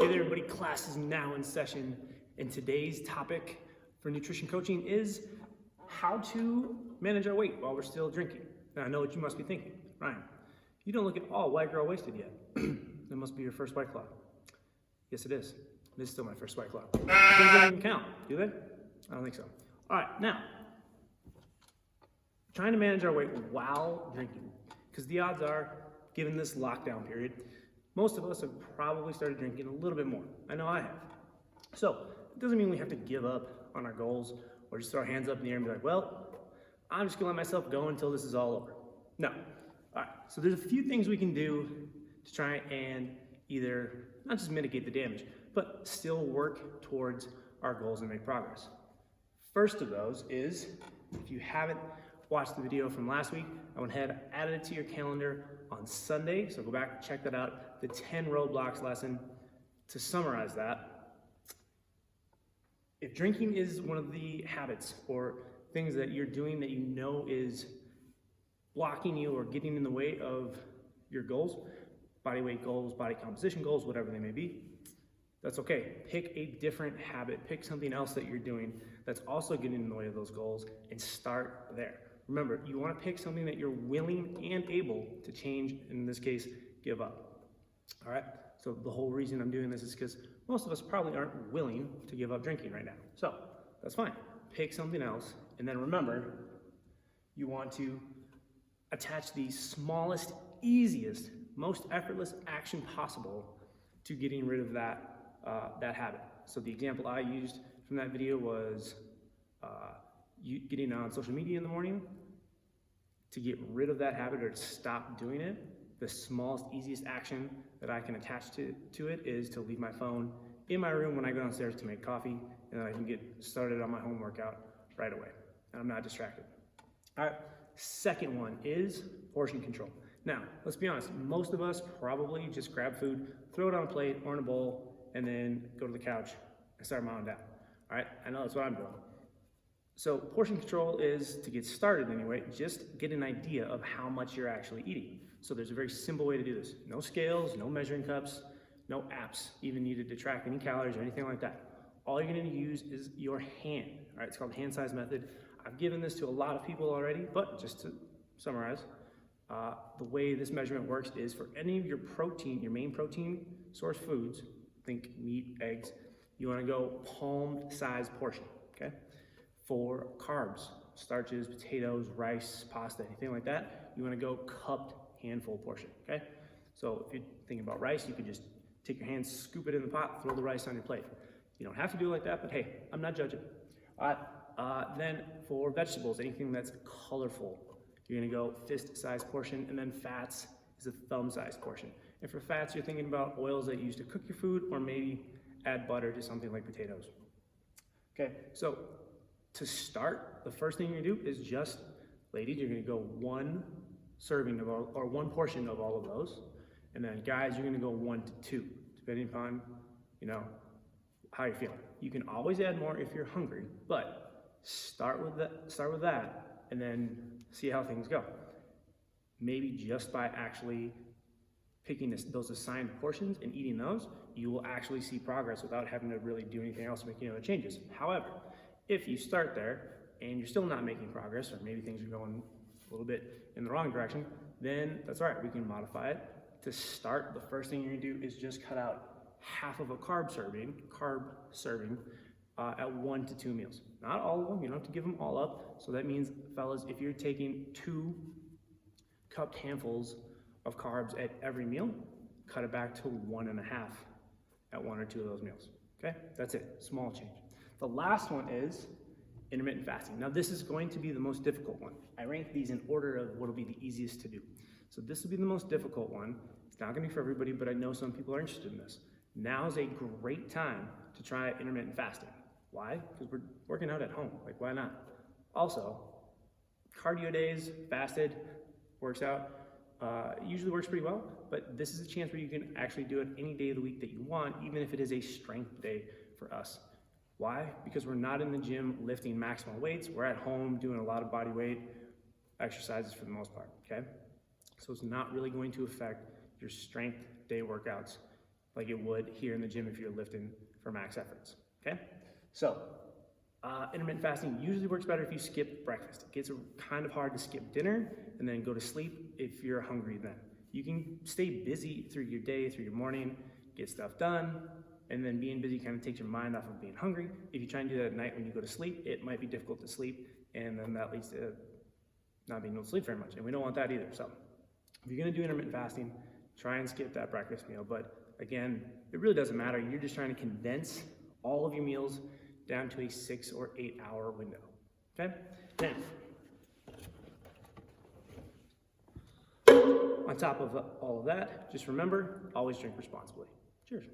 Hey there everybody, class is now in session, and today's topic for nutrition coaching is how to manage our weight while we're still drinking. Now I know what you must be thinking, Ryan, you don't look at all white girl wasted yet. That must be your first White Claw. Yes it is. This is still my first White Claw. Things don't even count, do they? I don't think so. Alright, now, trying to manage our weight while drinking, because the odds are, given this lockdown period, most of us have probably started drinking a little bit more. I know I have. So, it doesn't mean we have to give up on our goals or just throw our hands up in the air and be like, well, I'm just gonna let myself go until this is all over. No. All right, so there's a few things we can do to try and either not just mitigate the damage, but still work towards our goals and make progress. First of those is, if you haven't watched the video from last week, I went ahead, added it to your calendar on Sunday, so go back and check that out, the 10 roadblocks lesson. To summarize that, if drinking is one of the habits or things that you're doing that you know is blocking you or getting in the way of your goals, body weight goals, body composition goals, whatever they may be, that's okay. Pick a different habit, pick something else that you're doing that's also getting in the way of those goals and start there. Remember, you want to pick something that you're willing and able to change, in this case, give up. All right? So the whole reason I'm doing this is because most of us probably aren't willing to give up drinking right now. So that's fine. Pick something else, and then remember, you want to attach the smallest, easiest, most effortless action possible to getting rid of that habit. So the example I used from that video was you getting on social media in the morning. To get rid of that habit or to stop doing it, the smallest, easiest action that I can attach to it is to leave my phone in my room when I go downstairs to make coffee, and then I can get started on my home workout right away, and I'm not distracted. All right, second one is portion control. Now, let's be honest, most of us probably just grab food, throw it on a plate or in a bowl, and then go to the couch and start mowing down. All right, I know that's what I'm doing. So portion control is, to get started anyway, just get an idea of how much you're actually eating. So there's a very simple way to do this. No scales, no measuring cups, no apps even needed to track any calories or anything like that. All you're gonna use is your hand. All right, it's called the hand size method. I've given this to a lot of people already, but just to summarize, the way this measurement works is for any of your protein, your main protein source foods, think meat, eggs, you wanna go palm size portion, okay? For carbs, starches, potatoes, rice, pasta, anything like that, you wanna go cupped handful portion, okay? So if you're thinking about rice, you could just take your hands, scoop it in the pot, throw the rice on your plate. You don't have to do it like that, but hey, I'm not judging. Then for vegetables, anything that's colorful, you're gonna go fist size portion, and then fats is a thumb size portion. And for fats, you're thinking about oils that you use to cook your food, or maybe add butter to something like potatoes. Okay, so to start, the first thing you're gonna do is just, ladies, you're gonna go one serving of all, or one portion of all of those. And then guys, you're gonna go 1 to 2, depending upon, how you're feeling. You can always add more if you're hungry, but start with that, and then see how things go. Maybe just by actually picking those assigned portions and eating those, you will actually see progress without having to really do anything else to make any other changes. However, if you start there and you're still not making progress, or maybe things are going a little bit in the wrong direction, then that's all right, we can modify it. To start, the first thing you're gonna do is just cut out half of a carb serving at 1 to 2 meals. Not all of them, you don't have to give them all up. So that means, fellas, if you're taking 2 cupped handfuls of carbs at every meal, cut it back to 1.5 at 1 or 2 of those meals, okay? That's it, small change. The last one is intermittent fasting. Now this is going to be the most difficult one. I rank these in order of what will be the easiest to do. So this will be the most difficult one. It's not gonna be for everybody, but I know some people are interested in this. Now is a great time to try intermittent fasting. Why? Because we're working out at home, like why not? Also, cardio days, fasted, works out, usually works pretty well, but this is a chance where you can actually do it any day of the week that you want, even if it is a strength day for us. Why? Because we're not in the gym lifting maximal weights. We're at home doing a lot of body weight exercises for the most part, okay? So it's not really going to affect your strength day workouts like it would here in the gym if you're lifting for max efforts, okay? So, intermittent fasting usually works better if you skip breakfast. It gets kind of hard to skip dinner and then go to sleep if you're hungry then. You can stay busy through your day, through your morning, get stuff done, and then being busy kind of takes your mind off of being hungry. If you try and do that at night when you go to sleep, it might be difficult to sleep, and then that leads to not being able to sleep very much, and we don't want that either. So if you're gonna do intermittent fasting, try and skip that breakfast meal. But again, it really doesn't matter. You're just trying to condense all of your meals down to a 6 or 8 hour window, okay? Now, on top of all of that, just remember, always drink responsibly. Cheers.